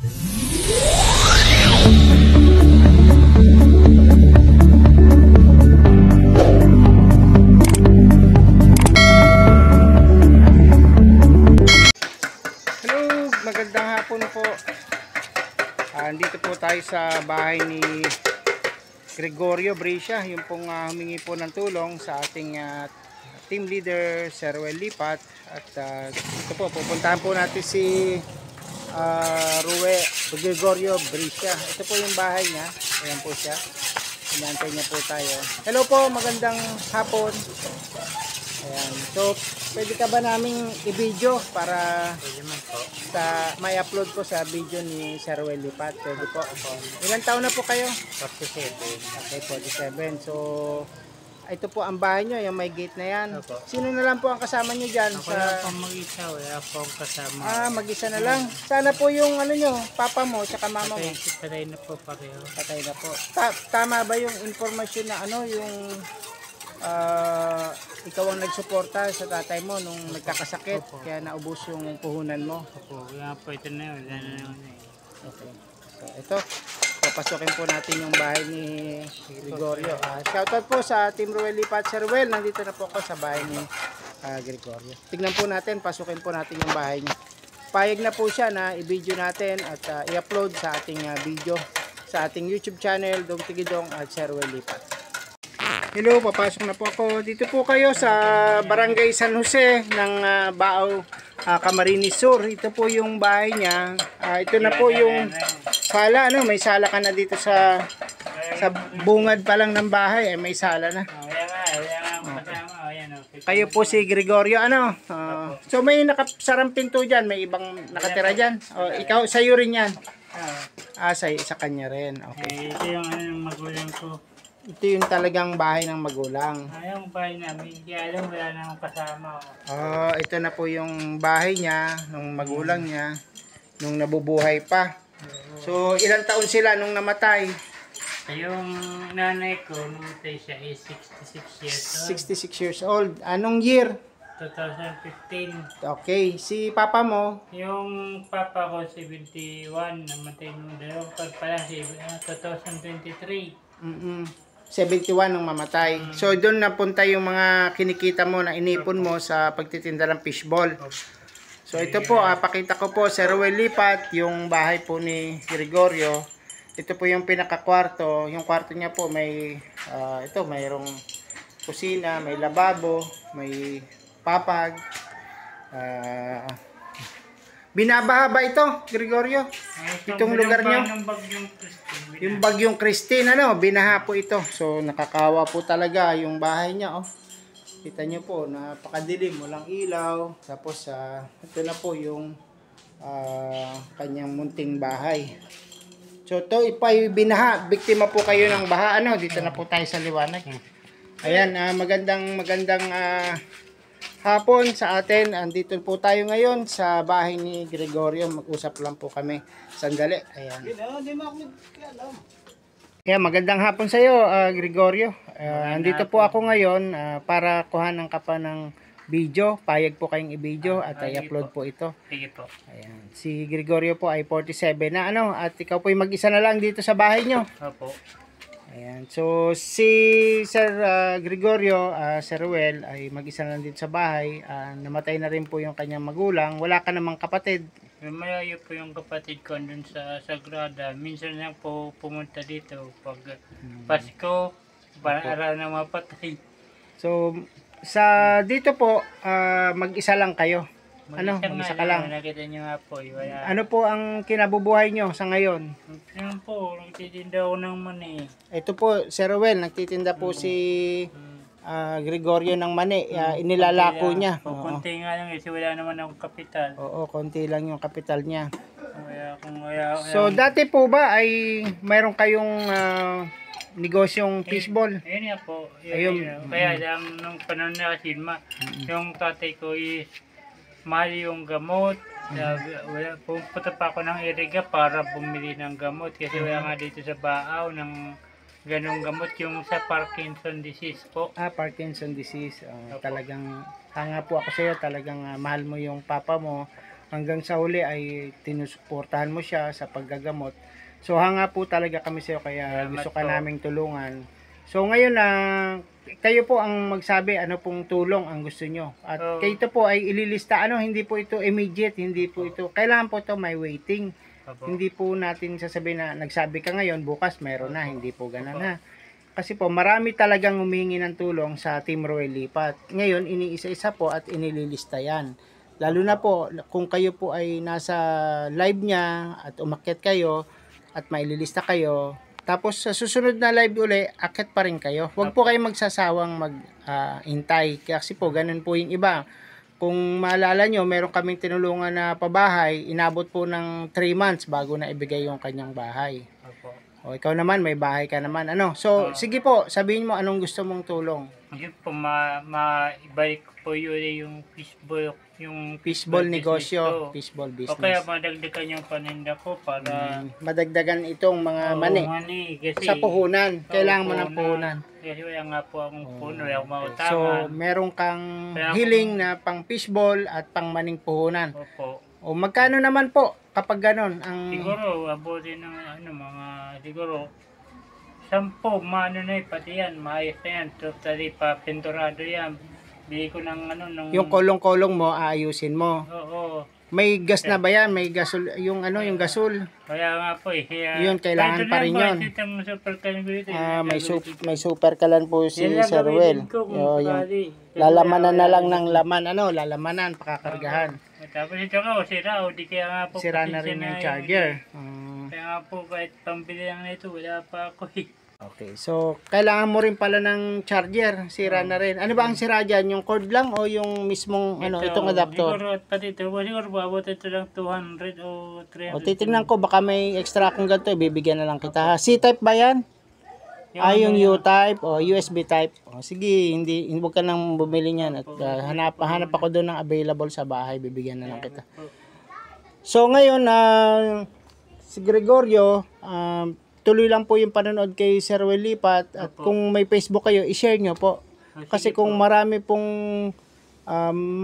Magandang hapon po. Andito po tayo sa bahay ni Gregorio Brescia, yung pong humingi po ng tulong sa ating team leader Sir Ruel Lipat. At ito po, pupuntahan po natin si Gregorio Brescia. Ito po yung bahay niya. Ayan po siya. Inantay niya po tayo. Hello po, magandang hapon. Ayan. So, pwede ka ba naming i-video para sa may upload ko sa video ni Sir Ruel Lipat? Pwede po. Ilang taon na po kayo? 47. Okay, 47. So, ito po ang bahay nyo, yung may gate na yan. Sino na lang po ang kasama nyo dyan? Ako lang pong mag-isa, wala pong kasama. Mag-isa na lang. Sana po yung ano nyo, papa mo, tsaka mama mo. Patay na po pareho. Patay na po. Tama ba yung informasyon na ano, yung ikaw ang nagsuporta sa tatay mo nung nagkakasakit, kaya naubos yung puhunan mo? Opo, wala po ito na yun. Wala na naman eh. Okay. So, ito, papasukin po natin yung bahay ni Gregorio. Shoutout po sa Team Ruel Lipat. Sir Ruel, nandito na po ako sa bahay ni Gregorio. Tignan po natin, pasukin po natin yung bahay niya. Payag na po siya na i-video natin at i-upload sa ating video sa ating YouTube channel, Dong Tigidong at Sir Ruel Lipat. Hello, papasok na po ako. Dito po kayo sa Barangay San Jose ng Baaw, Camarines Sur. Ito po yung bahay niya. Ito na po yung sala, ano, may sala ka na dito sa bungad pa lang ng bahay, may sala na. Kayo po si Gregorio, ano? So may nakasarang pinto diyan, may ibang nakatira diyan. Ikaw, sayo rin 'yan. Sa kanya rin. Okay. Ito yung ano ng magulang ko. Ito yung talagang bahay ng magulang. Yung bahay namin, hindi alam, wala na akong kasama. Ito na po yung bahay niya, nung magulang niya, nung nabubuhay pa. So, ilang taon sila nung namatay? Yung nanay ko, namatay siya is 66 years old. 66 years old. Anong year? 2015. Okay. Si papa mo? Yung papa ko, 71, namatay nung dalawang pala, 2023. 71 nung mamatay. So doon napunta yung mga kinikita mo na inipon mo sa pagtitinda ng fishball. So ito po, pakita ko po Sir Ruel Lipat, yung bahay po ni Gregorio. Ito po yung pinakakwarto. Yung kwarto niya po may mayroong kusina, may lababo, may papag. Binabaha ba ito, Gregorio? Itong lugar niyo? Yung bagyong Christine, ano, binaha po ito. So, nakakawa po talaga yung bahay niya, oh. Kita niyo po, napakadilim, walang ilaw. Tapos, ito na po yung kanyang munting bahay. So, ito, binaha. Biktima po kayo ng baha, ano. Dito na po tayo sa liwanag. Ayan, magandang hapon sa atin. Andito po tayo ngayon sa bahay ni Gregorio. Mag-usap lang po kami. Sandali. Ayan. Kaya magandang hapon sa iyo, Gregorio. Andito po ako ngayon para kuhanan ka pa ng video. Payag po kayong i-video at i-upload po ito. Sige po. Ayan. Si Gregorio po ay 47 na, ano, at ikaw po ay mag-isa na lang dito sa bahay nyo. Opo. Ayan. So, si Sir Gregorio, Sir Ruel, ay mag-isa lang dito sa bahay. Namatay na rin po yung kanyang magulang. Wala ka namang kapatid. Malayo po yung kapatid ko dun sa Sagrada. Minsan lang po pumunta dito pag Pasko, para araw na mapatay. So, dito po, mag-isa lang kayo. Mag-isa ka lang. Nakita nyo nga po. Wala. Ano po ang kinabubuhay nyo sa ngayon? Yan po, nagtitinda ako ng mani. Ito po, Sir Ruel, nagtitinda po si Gregorio ng mani. Inilalako niya. Kunti nga lang kasi wala naman akong kapital. Oo, konti lang yung kapital niya. So, dati po ba ay mayroon kayong negosyong fishball? Ayun nga po. Ayun. Kaya nung panahon na kasi, yung tatay ko is mahal yung gamot. Pupunta pa ako ng Iriga para bumili ng gamot kasi wala nga dito sa Baaw ng ganong gamot, yung sa Parkinson disease po. Parkinson disease. Talagang hanga po ako sa iyo, talagang mahal mo yung papa mo hanggang sa huli ay tinusuportahan mo siya sa paggagamot. So hanga po talaga kami sa iyo kaya Salamat gusto ka po. naming tulungan. So ngayon na kayo po ang magsabi ano pong tulong ang gusto nyo. At Oo. kayo ito po ay ililista hindi po ito immediate, hindi po ito kailangan po ito may waiting. Opo. Hindi po natin sasabihin na nagsabi ka ngayon, bukas meron na, hindi po ganun ha. Kasi po marami talagang humingi ng tulong sa Team Roel Lipat. Ngayon iniisa-isa po at inililista yan. Lalo na po kung kayo po ay nasa live niya at umakyat kayo at maililista kayo. Tapos sa susunod na live uli, akyat pa rin kayo. Huwag po kayong magsasawang mag-hintay. Kasi po ganun po yung iba. Kung maalala nyo, meron kaming tinulungan na pabahay, inabot po ng 3 months bago na ibigay yung kanyang bahay. Opo. O ikaw naman, may bahay ka naman. So, sige po, sabihin mo anong gusto mong tulong. Yun po, maibalik ko po yun yung Fishball business negosyo, ko. fishball O kaya business. madagdagan yung paninda ko para Madagdagan itong mga mani kasi sa puhunan. Kailangan mo ng puhunan. puhunan. Kasi wala nga po akong puno, wala akong So, mautangan. meron kang Kaya hiling na pang fishball at pang maning puhunan. Opo. O magkano naman po kapag ganon? Ang Siguro, abutin ng siguro, 10, maano na pati yan, maayos na yan. Totally pa, pinturado yan. Bili ko ng yung kolong-kolong mo aayusin mo. Oo. May gas na ba yan? May gasol yung yung gasol. Kaya nga po kaya, Yun, kailangan pa rin yun. May super kalan po si Sir Ruel. Yung lalamanan na lang ng laman lalamanan pakakargahan. Tapos ito nga, sira o di kaya nga po. Sira na rin yung charger. Kaya nga po, kahit pambili lang nito, wala pa ako eh. Okay, so kailangan mo rin pala ng charger, sira na rin. Ano ba ang sira dyan? Yung cord lang o yung mismong itong adapter? Siguro, pati ito, siguro abot ito lang 200 o 300. O titingnan ko, baka may extra akong ganito, ibibigyan na lang kita. C-type ba yan? Yung U-type o USB type. O sige, huwag ka nang bumili niyan at hanap ako doon ng available sa bahay, bibigyan na lang kita. So ngayon, si Gregorio, tuloy lang po yung panonood kay Sir Ruel Lipat at kung may Facebook kayo, i-share nyo po. Kasi kung marami pong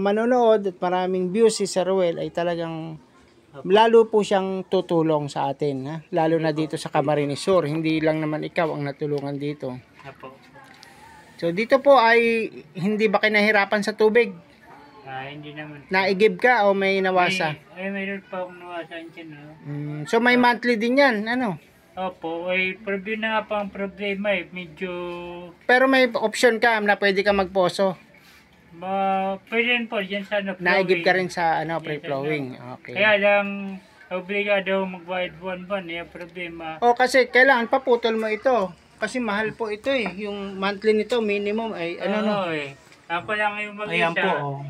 manonood at maraming views si Sir Ruel ay talagang lalo po siyang tutulong sa atin. Ha? Lalo na dito sa Camarines Sur. Hindi lang naman ikaw ang natulungan dito. So dito po ay hindi ba kinahirapan sa tubig? Hindi naman. Naigib ka o may nawasa? Mayroon pa akong nawasa dyan. So may monthly din yan, Opo, na nga pa ang problema medyo... Pero may option ka na pwede ka magposo. Pwede rin po dyan sa flowing. Naigib ka rin sa free-flowing. Okay. Kaya lang, obligado magbayad buwan-buwan, problema. Kasi kailangan paputol mo ito. Kasi mahal po ito Yung monthly nito, minimum ay Ako lang yung mag-isa. Ayan po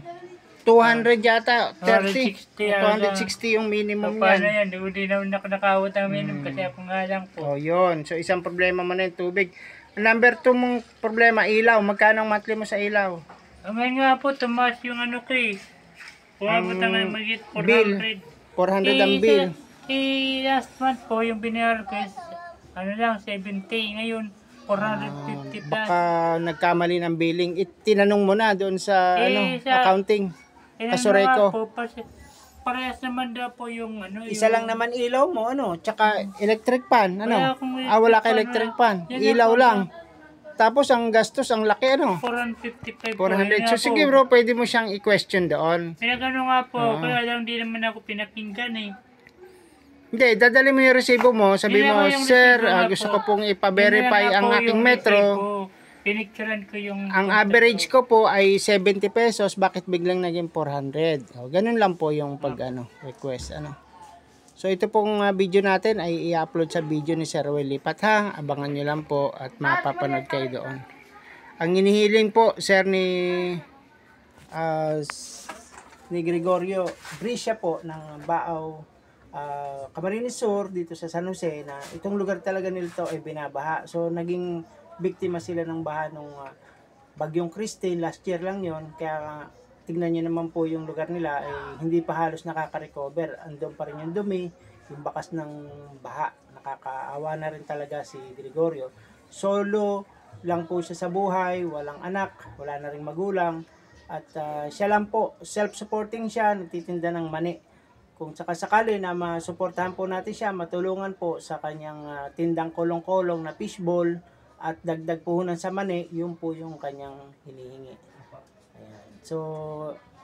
200 yata, 30. 260 yung minimum paano yan. Hindi naman ako nakawat ang minimum kasi ako nga lang po. Yun. So isang problema mo na yung tubig. Number 2 mong problema, ilaw. Magkano ang monthly mo sa ilaw? Ngayon nga po, tumaas yung ko Umabot ang magigit 400. 400 ang bill. Last month po, yung binayaran ko is, 70. Ngayon, 450 plus. Baka nagkamali ng billing. Tinanong mo na doon sa accounting. Kasureko. Parehas naman daw po yung Isa lang naman ilaw mo, tsaka electric fan, wala ka electric fan, Yan ilaw po, lang. Tapos ang gastos, ang laki, 455 400. So sige bro, pwede mo siyang i-question doon. Pinagano nga po, kaya lang di naman ako pinakinggan Hindi, dadali mo yung resibo mo, sabi mo, sir, gusto ko pong ipa-verify ang aking metro. Pinicturean ko yung... Ang average ko po ay 70 pesos, bakit biglang naging 400? Ganun lang po yung request. So ito pong video natin ay i-upload sa video ni Sir Ruel Lipat ha. Abangan nyo lang po at mapapanood kayo doon. Ang inihiling po, sir, ni Gregorio Briscia po ng Baaw, Camarines Sur dito sa San Jose na itong lugar talaga nito ay binabaha. So naging biktima sila ng baha nung Bagyong Christine last year lang yon. Kaya tignan nyo naman po yung lugar nila ay hindi pa halos nakaka-recover. Andun pa rin yung dumi, yung bakas ng baha. Nakakaawa na rin talaga si Gregorio. Solo lang po siya sa buhay, walang anak, wala na ring magulang. At siya lang po, self-supporting siya, nagtitinda ng mani. kung sakasakali na masuportahan po natin siya, matulungan po sa kanyang tindang kolong-kolong na fishball at dagdag puhunan sa mani, yun po yung kanyang hinihingi. Ayan. So,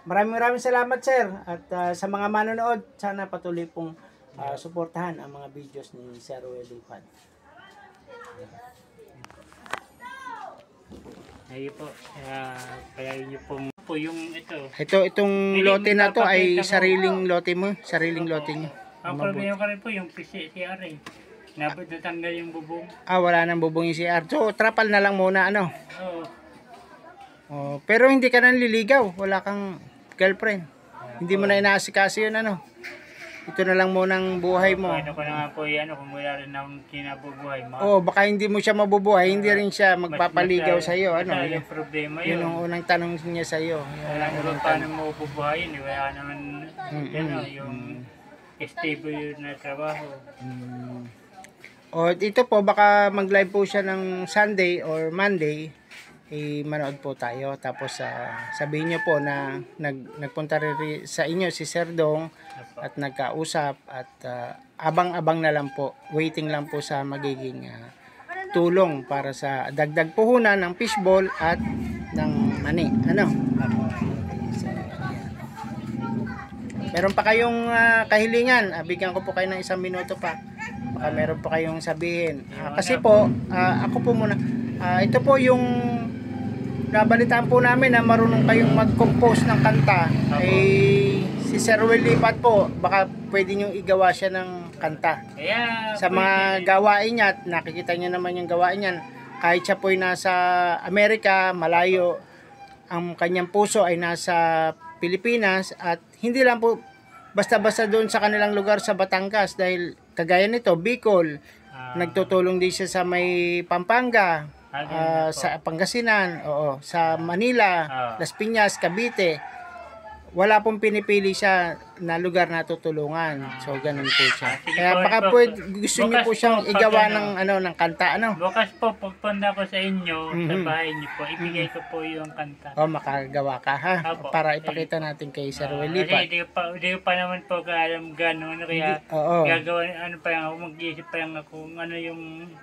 maraming salamat sir at sa mga manonood, sana patuloy pong suportahan ang mga videos ni Sir Ruel Lipad. Ayun po, kaya yun po yung ito. Itong Hindi, lote na to ay magpapakita ko. sariling lote mo, sariling lote niyo. Ang problema ko rin po yung PCR eh. Natanggal yung bubong. Wala nang bubong yung CR. So, trapal na lang muna, ano? Oo. Oh, pero hindi ka nang liligaw. Wala kang girlfriend. Hindi mo na inaasikaso yun, ano? Ito na lang munang buhay mo. Ano ko na nga po yan, kung wala rin akong kinabubuhay. Baka hindi mo siya mabubuhay. Hindi rin siya magpapaligaw sa iyo, ano? Yung problema yun. Yun ang unang tanong niya sa iyo. Wala naman paano mo bubuhayin. Wala naman, yung stable na trabaho. Ito po, baka mag-live po siya ng Sunday or Monday. Manood po tayo. Tapos sabihin niyo po na nagpunta rin sa inyo si Sir Dong at nagkausap at abang-abang na lang po. Waiting lang po sa magiging tulong para sa dagdag puhunan ng fishball at ng mani. Ano? Meron pa kayong kahilingan? Bigyan ko po kayo ng 1 minuto pa. Baka meron pa kayong sabihin. Kasi po, ako po muna. Ito po yung nabalitaan po namin na marunong kayong mag-compose ng kanta. Si Sir Ruel Lipad po, baka pwede nyo igawa siya ng kanta. Sa mga gawain niya, at nakikita niya naman yung gawain niya. Kahit siya po'y nasa Amerika, malayo, ang kanyang puso ay nasa Pilipinas at hindi lang po basta-basta doon sa kanilang lugar sa Batangas dahil kagaya nito, Bicol, nagtutulong din siya sa may Pampanga, sa Pangasinan, sa Manila, Las Piñas, Cavite. Wala pong pinipili siya na lugar na tutulungan. So ganun po siya. Kaya baka gusto niyo po siyang igawa ng kanta, ano? Bukas po pagpunta ko sa inyo, sa bahay niyo po, ibigay ko po yung kanta. Makagawa ka, ha? Para ipakita natin kay Sir Ruel Lipad. Hindi ko pa naman po alam gano'n, kaya gagawa, mag-iisip pa lang ako ano yung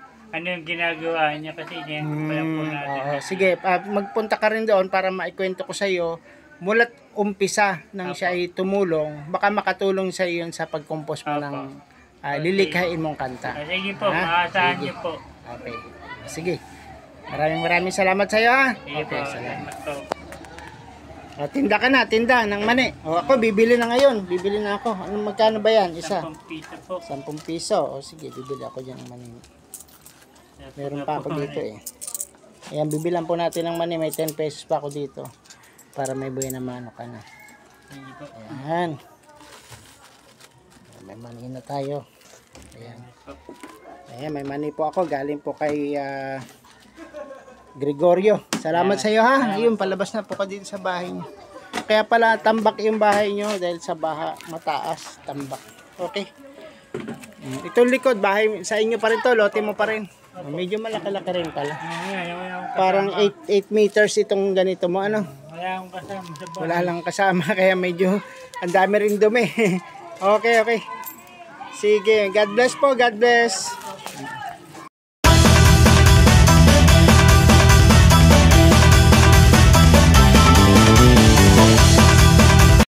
ginagawa niya kasi yan pa lang po natin. Sige, magpunta ka rin doon para maikwento ko sa iyo mula't umpisa nang siya ay tumulong, baka makatulong sa iyo sa pag-compose mo ng lilikhain mong kanta. Sige po, maasahan niyo po. Okay. Sige. Maraming salamat sa iyo, ha? Okay, salamat po. Tinda ka na, tinda ng mani. Ako bibili na ngayon. Bibili na ako. Magkano ba yan? Isa? 10 piso po. 10 piso. Sige, bibili ako diyan ng mani. Meron pa ako dito eh. Ayan, bibilan po natin ng mani. May 10 pesos pa ako dito. Para may buhay na mano ka na. Ayan. May mani na tayo. Ayan. Ayan, may mani po ako. Galing po kay Gregorio. Salamat sa iyo, ha. Ayun, palabas na po ka dito sa bahay niyo. Kaya pala tambak yung bahay niyo dahil sa baha mataas, tambak. Okay. Itong likod, bahay sa inyo pa rin to, lote mo pa rin. Medyo malaki-laki rin pala. Parang 8 meters itong ganito mo, ano? Wala akong kasama sa bahay. Wala lang kasama, kaya medyo ang dami rin dumi. Okay. Sige, God bless po, God bless.